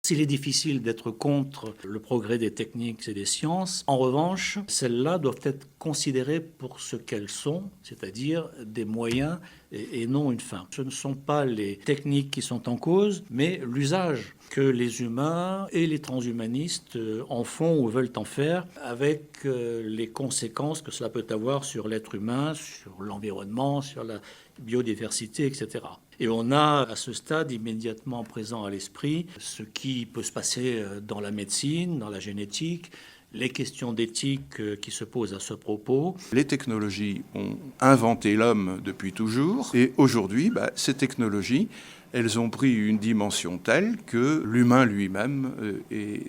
S'il est difficile d'être contre le progrès des techniques et des sciences, en revanche, celles-là doivent être considérées pour ce qu'elles sont, c'est-à-dire des moyens et non une fin. Ce ne sont pas les techniques qui sont en cause, mais l'usage que les humains et les transhumanistes en font ou veulent en faire, avec les conséquences que cela peut avoir sur l'être humain, sur l'environnement, sur la biodiversité, etc. Et on a à ce stade immédiatement présent à l'esprit ce qui peut se passer dans la médecine, dans la génétique, les questions d'éthique qui se posent à ce propos. Les technologies ont inventé l'homme depuis toujours et aujourd'hui, ces technologies, elles ont pris une dimension telle que l'humain lui-même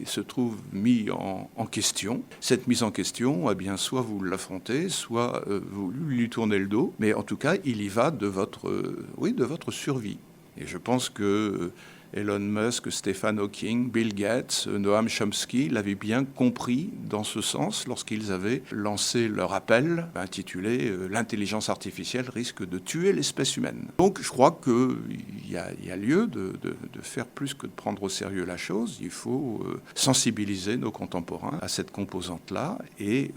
se trouve mis en question. Cette mise en question, eh bien, soit vous l'affrontez, soit vous lui tournez le dos, mais en tout cas, il y va de votre survie. Et je pense que Elon Musk, Stephen Hawking, Bill Gates, Noam Chomsky l'avaient bien compris dans ce sens lorsqu'ils avaient lancé leur appel intitulé « L'intelligence artificielle risque de tuer l'espèce humaine ». Donc je crois qu'il y a lieu de faire plus que de prendre au sérieux la chose. Il faut sensibiliser nos contemporains à cette composante-là et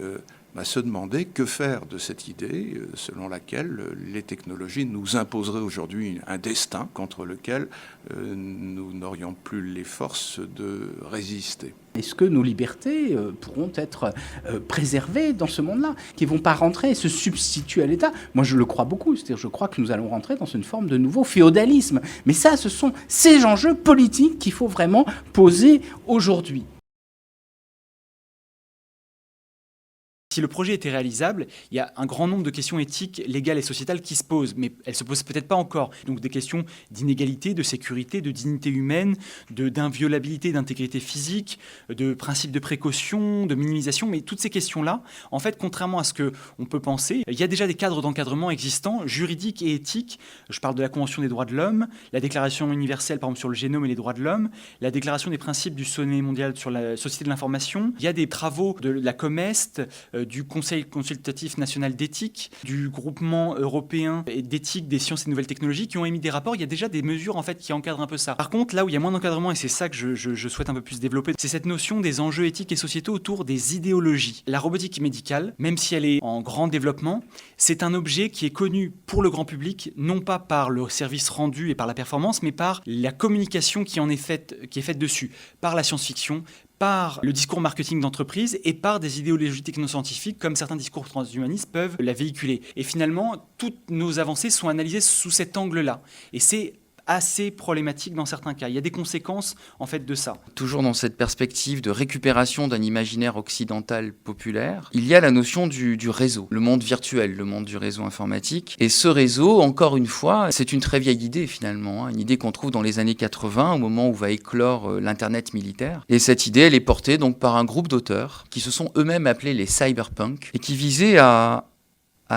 se demander que faire de cette idée selon laquelle les technologies nous imposeraient aujourd'hui un destin contre lequel nous n'aurions plus les forces de résister. Est-ce que nos libertés pourront être préservées dans ce monde-là, qui ne vont pas rentrer et se substituer à l'État? Moi, je le crois beaucoup. C'est-à-dire, je crois que nous allons rentrer dans une forme de nouveau féodalisme. Mais ça, ce sont ces enjeux politiques qu'il faut vraiment poser aujourd'hui. Si le projet était réalisable, il y a un grand nombre de questions éthiques, légales et sociétales qui se posent, mais elles ne se posent peut-être pas encore. Donc des questions d'inégalité, de sécurité, de dignité humaine, d'inviolabilité, d'intégrité physique, de principe de précaution, de minimisation, mais toutes ces questions-là, en fait, contrairement à ce qu'on peut penser, il y a déjà des cadres d'encadrement existants, juridiques et éthiques. Je parle de la Convention des droits de l'homme, la Déclaration universelle, par exemple, sur le génome et les droits de l'homme, la Déclaration des principes du sommet mondial sur la société de l'information. Il y a des travaux de la Comest, du Conseil consultatif national d'éthique, du groupement européen d'éthique des sciences et nouvelles technologies qui ont émis des rapports. Il y a déjà des mesures en fait qui encadrent un peu ça. Par contre, là où il y a moins d'encadrement, et c'est ça que je souhaite un peu plus développer, c'est cette notion des enjeux éthiques et sociétaux autour des idéologies. La robotique médicale, même si elle est en grand développement, c'est un objet qui est connu pour le grand public, non pas par le service rendu et par la performance, mais par la communication qui est faite dessus, par la science-fiction, par le discours marketing d'entreprise et par des idéologies technoscientifiques comme certains discours transhumanistes peuvent la véhiculer. Et finalement, toutes nos avancées sont analysées sous cet angle-là. Et c'est assez problématique dans certains cas. Il y a des conséquences en fait de ça. Toujours dans cette perspective de récupération d'un imaginaire occidental populaire, il y a la notion du réseau, le monde virtuel, le monde du réseau informatique. Et ce réseau, encore une fois, c'est une très vieille idée finalement, une idée qu'on trouve dans les années 80, au moment où va éclore l'Internet militaire. Et cette idée, elle est portée donc par un groupe d'auteurs qui se sont eux-mêmes appelés les cyberpunks et qui visaient à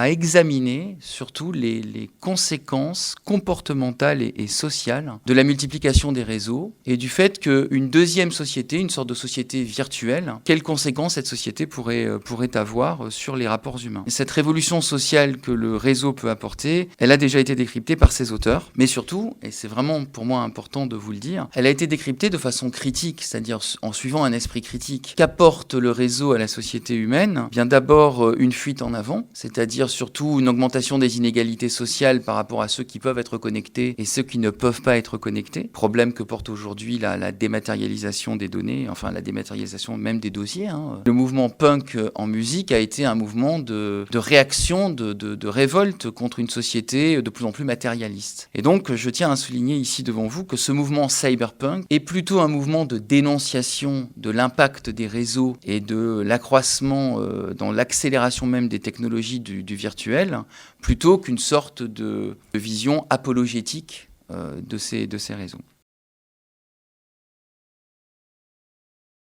examiner surtout les conséquences comportementales et sociales de la multiplication des réseaux et du fait qu'une deuxième société, une sorte de société virtuelle, quelles conséquences cette société pourrait avoir sur les rapports humains. Et cette révolution sociale que le réseau peut apporter, elle a déjà été décryptée par ces auteurs, mais surtout, et c'est vraiment pour moi important de vous le dire, elle a été décryptée de façon critique, c'est-à-dire en suivant un esprit critique. Qu'apporte le réseau à la société humaine? Bien d'abord une fuite en avant, c'est-à-dire surtout une augmentation des inégalités sociales par rapport à ceux qui peuvent être connectés et ceux qui ne peuvent pas être connectés. Problème que porte aujourd'hui la dématérialisation des données, enfin la dématérialisation même des dossiers. Le mouvement punk en musique a été un mouvement de réaction, de révolte contre une société de plus en plus matérialiste. Et donc je tiens à souligner ici devant vous que ce mouvement cyberpunk est plutôt un mouvement de dénonciation de l'impact des réseaux et de l'accroissement dans l'accélération même des technologies du virtuel, plutôt qu'une sorte de vision apologétique de ces réseaux.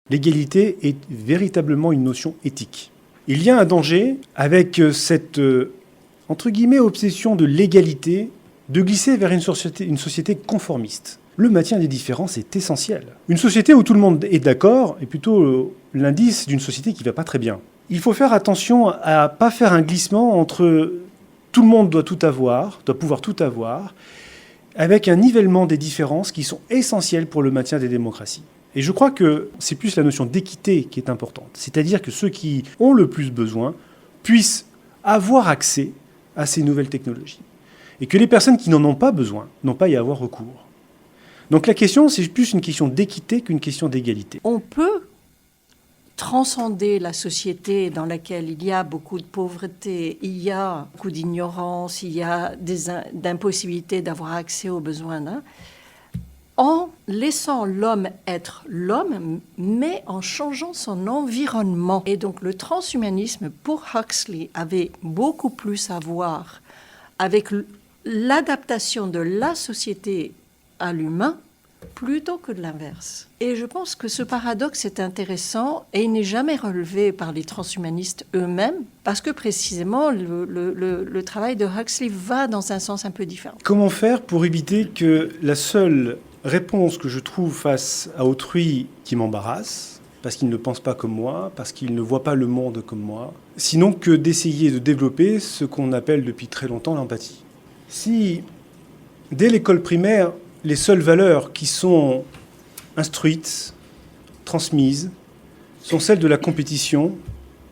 L'égalité est véritablement une notion éthique. Il y a un danger avec cette, entre guillemets, obsession de l'égalité, de glisser vers une société conformiste. Le maintien des différences est essentiel. Une société où tout le monde est d'accord est plutôt l'indice d'une société qui ne va pas très bien. Il faut faire attention à ne pas faire un glissement entre tout le monde doit tout avoir, doit pouvoir tout avoir, avec un nivellement des différences qui sont essentielles pour le maintien des démocraties. Et je crois que c'est plus la notion d'équité qui est importante. C'est-à-dire que ceux qui ont le plus besoin puissent avoir accès à ces nouvelles technologies. Et que les personnes qui n'en ont pas besoin n'ont pas à y avoir recours. Donc la question, c'est plus une question d'équité qu'une question d'égalité. On peut transcender la société dans laquelle il y a beaucoup de pauvreté, il y a beaucoup d'ignorance, il y a d'impossibilité d'avoir accès aux besoins d'un, en laissant l'homme être l'homme, mais en changeant son environnement. Et donc le transhumanisme, pour Huxley, avait beaucoup plus à voir avec l'adaptation de la société à l'humain, plutôt que de l'inverse. Et je pense que ce paradoxe est intéressant et il n'est jamais relevé par les transhumanistes eux-mêmes parce que précisément le travail de Huxley va dans un sens un peu différent. Comment faire pour éviter que la seule réponse que je trouve face à autrui qui m'embarrasse, parce qu'il ne pense pas comme moi, parce qu'il ne voit pas le monde comme moi, sinon que d'essayer de développer ce qu'on appelle depuis très longtemps l'empathie. Si, dès l'école primaire, les seules valeurs qui sont instruites, transmises, sont celles de la compétition,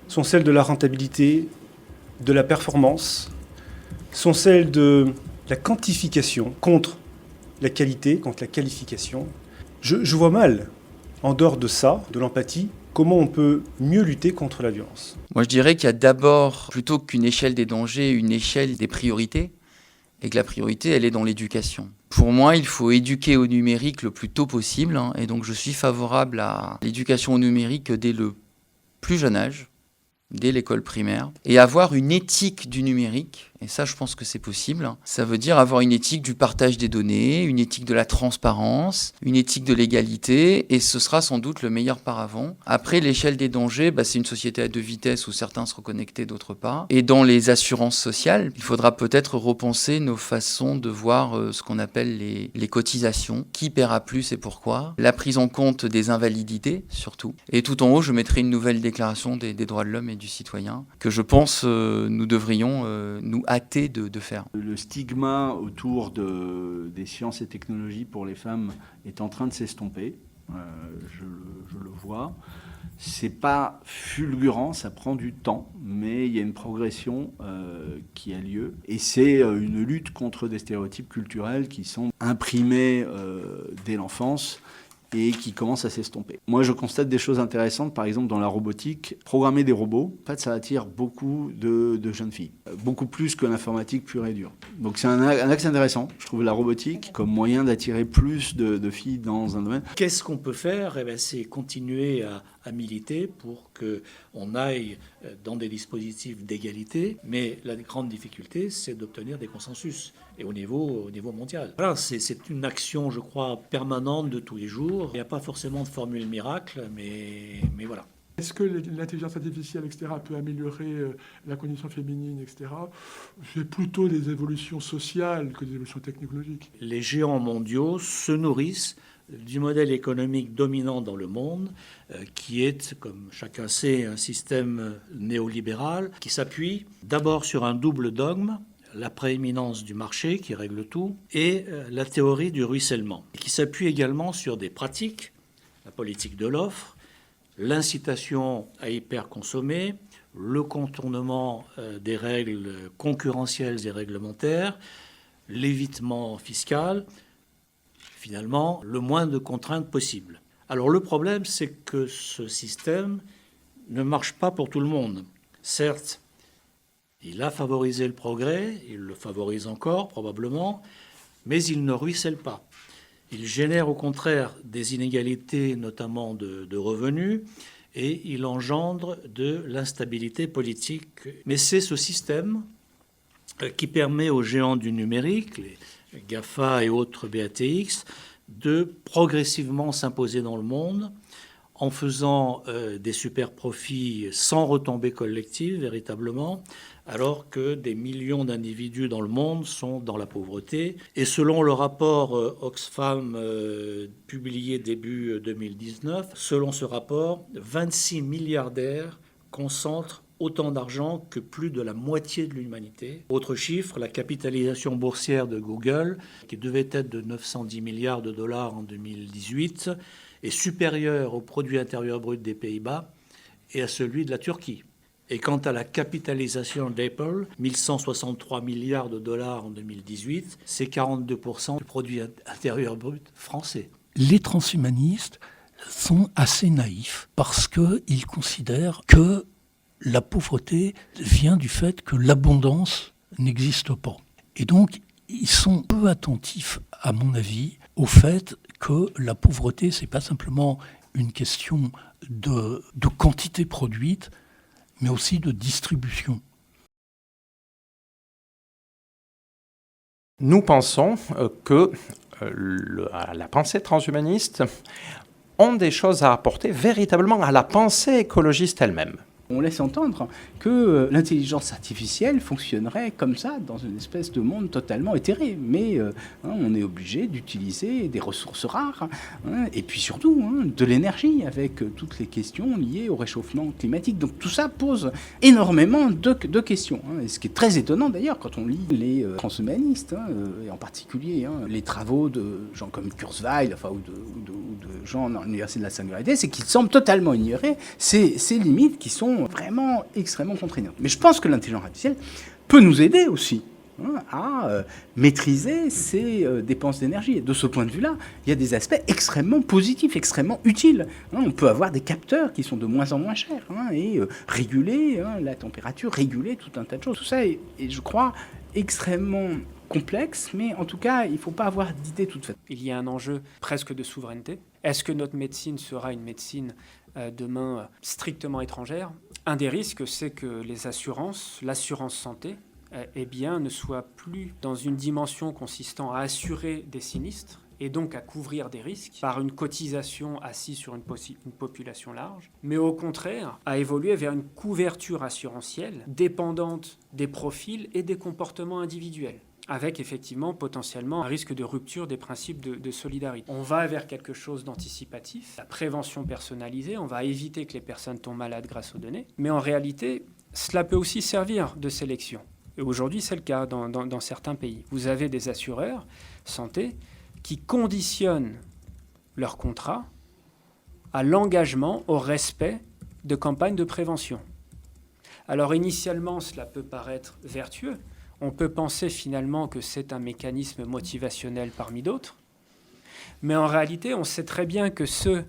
sont celles de la rentabilité, de la performance, sont celles de la quantification contre la qualité, contre la qualification. Je vois mal, en dehors de ça, de l'empathie, comment on peut mieux lutter contre la violence. Moi, je dirais qu'il y a d'abord, plutôt qu'une échelle des dangers, une échelle des priorités, et que la priorité, elle est dans l'éducation. Pour moi, il faut éduquer au numérique le plus tôt possible, et donc je suis favorable à l'éducation au numérique dès le plus jeune âge, dès l'école primaire, et avoir une éthique du numérique, et ça je pense que c'est possible. Ça veut dire avoir une éthique du partage des données, une éthique de la transparence, une éthique de l'égalité, et ce sera sans doute le meilleur paravent. Après, l'échelle des dangers, c'est une société à deux vitesses où certains seront connectés, d'autres pas. Et dans les assurances sociales, il faudra peut-être repenser nos façons de voir ce qu'on appelle les cotisations, qui paiera plus et pourquoi, la prise en compte des invalidités surtout. Et tout en haut, je mettrai une nouvelle déclaration des droits de l'homme et du citoyen, que je pense nous devrions nous hâter de faire. Le stigma autour des sciences et technologies pour les femmes est en train de s'estomper, je le vois. C'est pas fulgurant, ça prend du temps, mais il y a une progression qui a lieu. Et c'est une lutte contre des stéréotypes culturels qui sont imprimés dès l'enfance et qui commence à s'estomper. Moi, je constate des choses intéressantes, par exemple dans la robotique. Programmer des robots, en fait, ça attire beaucoup de jeunes filles, beaucoup plus que l'informatique pure et dure. Donc c'est un axe intéressant, je trouve, la robotique, comme moyen d'attirer plus de filles dans un domaine. Qu'est-ce qu'on peut faire ? C'est continuer à militer pour qu'on aille dans des dispositifs d'égalité, mais la grande difficulté, c'est d'obtenir des consensus, et au niveau mondial. Voilà, c'est une action, je crois, permanente de tous les jours. Il n'y a pas forcément de formule miracle, mais voilà. Est-ce que l'intelligence artificielle, etc., peut améliorer la condition féminine, etc. C'est plutôt des évolutions sociales que des évolutions technologiques. Les géants mondiaux se nourrissent du modèle économique dominant dans le monde, qui est, comme chacun sait, un système néolibéral, qui s'appuie d'abord sur un double dogme, la prééminence du marché qui règle tout, et la théorie du ruissellement, qui s'appuie également sur des pratiques, la politique de l'offre, l'incitation à hyper-consommer, le contournement des règles concurrentielles et réglementaires, l'évitement fiscal, finalement, le moins de contraintes possible. Alors le problème, c'est que ce système ne marche pas pour tout le monde. Certes, il a favorisé le progrès, il le favorise encore probablement, mais il ne ruisselle pas. Il génère au contraire des inégalités, notamment de revenus, et il engendre de l'instabilité politique. Mais c'est ce système qui permet aux géants du numérique, les GAFA et autres BATX, de progressivement s'imposer dans le monde en faisant des super profits sans retombées collectives véritablement, alors que des millions d'individus dans le monde sont dans la pauvreté. Et selon le rapport Oxfam publié début 2019, selon ce rapport, 26 milliardaires concentrent autant d'argent que plus de la moitié de l'humanité. Autre chiffre, la capitalisation boursière de Google, qui devait être de 910 milliards de dollars en 2018, est supérieure au produit intérieur brut des Pays-Bas et à celui de la Turquie. Et quant à la capitalisation d'Apple, 1163 milliards de dollars en 2018, c'est 42% du produit intérieur brut français. Les transhumanistes sont assez naïfs parce qu'ils considèrent que la pauvreté vient du fait que l'abondance n'existe pas. Et donc, ils sont peu attentifs, à mon avis, au fait que la pauvreté, c'est pas simplement une question de quantité produite, mais aussi de distribution. Nous pensons que la pensée transhumaniste ont des choses à apporter véritablement à la pensée écologiste elle-même. On laisse entendre que l'intelligence artificielle fonctionnerait comme ça, dans une espèce de monde totalement éthéré. Mais on est obligé d'utiliser des ressources rares, et puis surtout de l'énergie, avec toutes les questions liées au réchauffement climatique. Donc tout ça pose énormément de questions. Et ce qui est très étonnant d'ailleurs, quand on lit les transhumanistes, et en particulier les travaux de gens comme Kurzweil, ou de gens dans l'Université de la Singularité, c'est qu'ils semblent totalement ignorer ces limites qui sont vraiment extrêmement contraignantes. Mais je pense que l'intelligence artificielle peut nous aider aussi à maîtriser ces dépenses d'énergie. Et de ce point de vue-là, il y a des aspects extrêmement positifs, extrêmement utiles. On peut avoir des capteurs qui sont de moins en moins chers et réguler la température, réguler tout un tas de choses. Tout ça est, je crois, extrêmement complexe, mais en tout cas, il ne faut pas avoir d'idée toute faite. Il y a un enjeu presque de souveraineté. Est-ce que notre médecine sera une médecine demain strictement étrangère? Un des risques, c'est que les assurances, l'assurance santé, ne soit plus dans une dimension consistant à assurer des sinistres et donc à couvrir des risques par une cotisation assise sur une population large, mais au contraire à évoluer vers une couverture assurantielle dépendante des profils et des comportements individuels, avec effectivement potentiellement un risque de rupture des principes de solidarité. On va vers quelque chose d'anticipatif, la prévention personnalisée, on va éviter que les personnes tombent malades grâce aux données, mais en réalité, cela peut aussi servir de sélection. Et aujourd'hui, c'est le cas dans certains pays. Vous avez des assureurs santé qui conditionnent leur contrat à l'engagement, au respect de campagnes de prévention. Alors initialement, cela peut paraître vertueux. On peut penser finalement que c'est un mécanisme motivationnel parmi d'autres. Mais en réalité, on sait très bien que ceux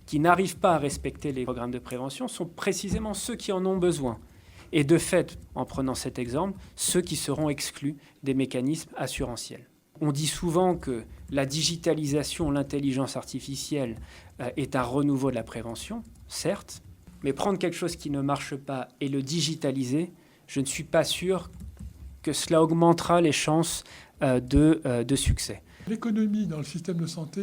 qui n'arrivent pas à respecter les programmes de prévention sont précisément ceux qui en ont besoin. Et de fait, en prenant cet exemple, ceux qui seront exclus des mécanismes assurantiels. On dit souvent que la digitalisation, l'intelligence artificielle est un renouveau de la prévention, certes, mais prendre quelque chose qui ne marche pas et le digitaliser, je ne suis pas sûr que cela augmentera les chances de succès. L'économie dans le système de santé,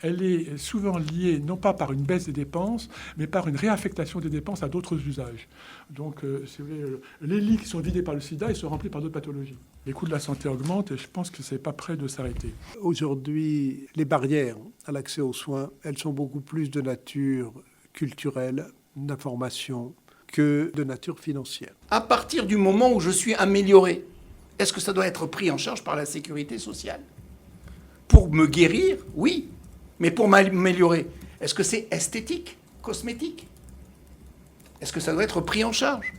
elle est souvent liée non pas par une baisse des dépenses, mais par une réaffectation des dépenses à d'autres usages. Donc, si vous voulez, les lits qui sont vidés par le sida, ils sont remplis par d'autres pathologies. Les coûts de la santé augmentent et je pense que ce n'est pas près de s'arrêter. Aujourd'hui, les barrières à l'accès aux soins, elles sont beaucoup plus de nature culturelle, d'information, que de nature financière. À partir du moment où je suis amélioré, est-ce que ça doit être pris en charge par la sécurité sociale ? Pour me guérir, oui. Mais pour m'améliorer, est-ce que c'est esthétique, cosmétique ? Est-ce que ça doit être pris en charge ?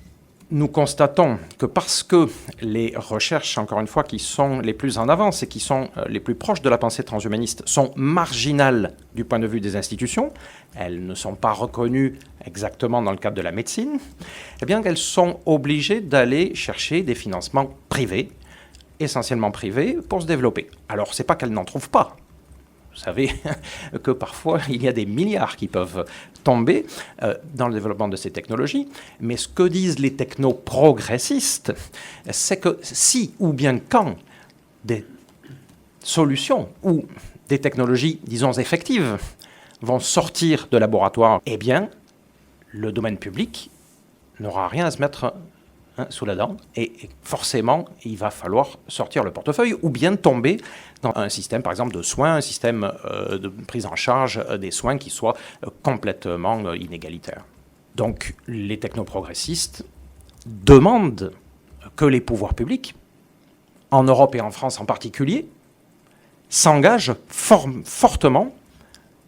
Nous constatons que parce que les recherches, encore une fois, qui sont les plus en avance et qui sont les plus proches de la pensée transhumaniste, sont marginales du point de vue des institutions, elles ne sont pas reconnues exactement dans le cadre de la médecine, eh bien elles sont obligées d'aller chercher des financements privés, essentiellement privés, pour se développer. Alors, c'est pas qu'elles n'en trouvent pas. Vous savez que parfois, il y a des milliards qui peuvent tomber dans le développement de ces technologies. Mais ce que disent les technoprogressistes, c'est que si ou bien quand des solutions ou des technologies, disons, effectives vont sortir de laboratoire, eh bien, le domaine public n'aura rien à se mettre sous la dent, et forcément, il va falloir sortir le portefeuille ou bien tomber dans un système, par exemple, de soins, un système de prise en charge des soins qui soit complètement inégalitaire. Donc, les technoprogressistes demande que les pouvoirs publics, en Europe et en France en particulier, s'engagent fortement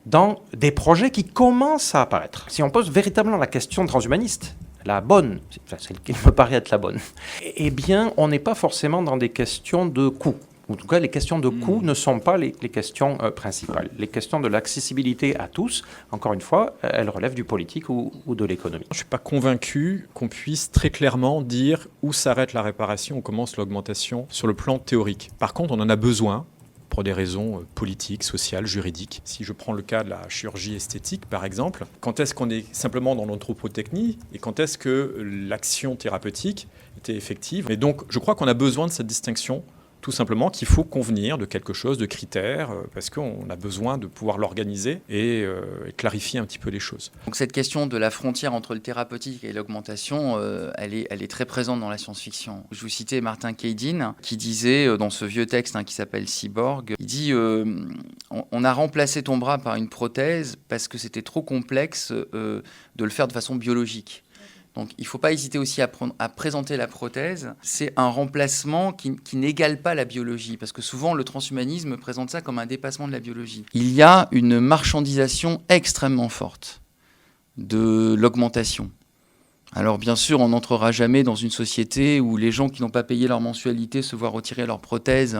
dans des projets qui commencent à apparaître. Si on pose véritablement la question transhumaniste, la bonne, celle qui me paraît être la bonne, eh bien, on n'est pas forcément dans des questions de coût. En tout cas, les questions de coût ne sont pas les questions principales. Les questions de l'accessibilité à tous, encore une fois, elles relèvent du politique ou de l'économie. Je ne suis pas convaincu qu'on puisse très clairement dire où s'arrête la réparation, où commence l'augmentation sur le plan théorique. Par contre, on en a besoin pour des raisons politiques, sociales, juridiques. Si je prends le cas de la chirurgie esthétique, par exemple, quand est-ce qu'on est simplement dans l'anthropotechnie et quand est-ce que l'action thérapeutique était effective? Et donc, je crois qu'on a besoin de cette distinction, tout simplement qu'il faut convenir de quelque chose, de critères, parce qu'on a besoin de pouvoir l'organiser et clarifier un petit peu les choses. Donc cette question de la frontière entre le thérapeutique et l'augmentation, elle est très présente dans la science-fiction. Je vous citais Martin Keydin, qui disait dans ce vieux texte qui s'appelle Cyborg, il dit on a remplacé ton bras par une prothèse parce que c'était trop complexe de le faire de façon biologique. Donc il ne faut pas hésiter aussi à présenter la prothèse. C'est un remplacement qui n'égale pas la biologie, parce que souvent le transhumanisme présente ça comme un dépassement de la biologie. Il y a une marchandisation extrêmement forte de l'augmentation. Alors bien sûr, on n'entrera jamais dans une société où les gens qui n'ont pas payé leur mensualité se voient retirer leur prothèse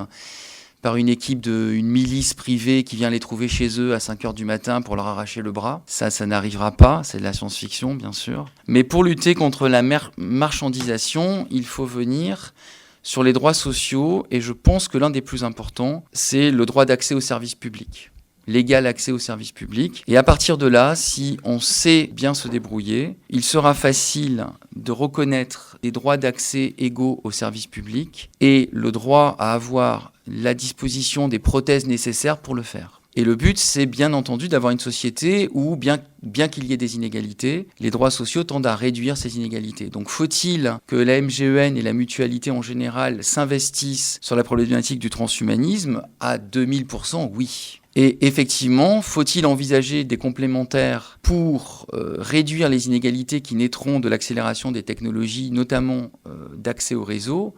par une équipe d'une milice privée qui vient les trouver chez eux à 5h du matin pour leur arracher le bras. Ça n'arrivera pas, c'est de la science-fiction, bien sûr. Mais pour lutter contre la marchandisation, il faut venir sur les droits sociaux, et je pense que l'un des plus importants, c'est le droit d'accès aux services publics. L'égal accès aux services publics. Et à partir de là, si on sait bien se débrouiller, il sera facile de reconnaître des droits d'accès égaux aux services publics et le droit à avoir la disposition des prothèses nécessaires pour le faire. Et le but, c'est bien entendu d'avoir une société où, bien qu'il y ait des inégalités, les droits sociaux tendent à réduire ces inégalités. Donc faut-il que la MGEN et la mutualité en général s'investissent sur la problématique du transhumanisme? À 2000%, oui. Et effectivement, faut-il envisager des complémentaires pour réduire les inégalités qui naîtront de l'accélération des technologies, notamment d'accès au réseau?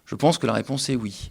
Je pense que la réponse est oui.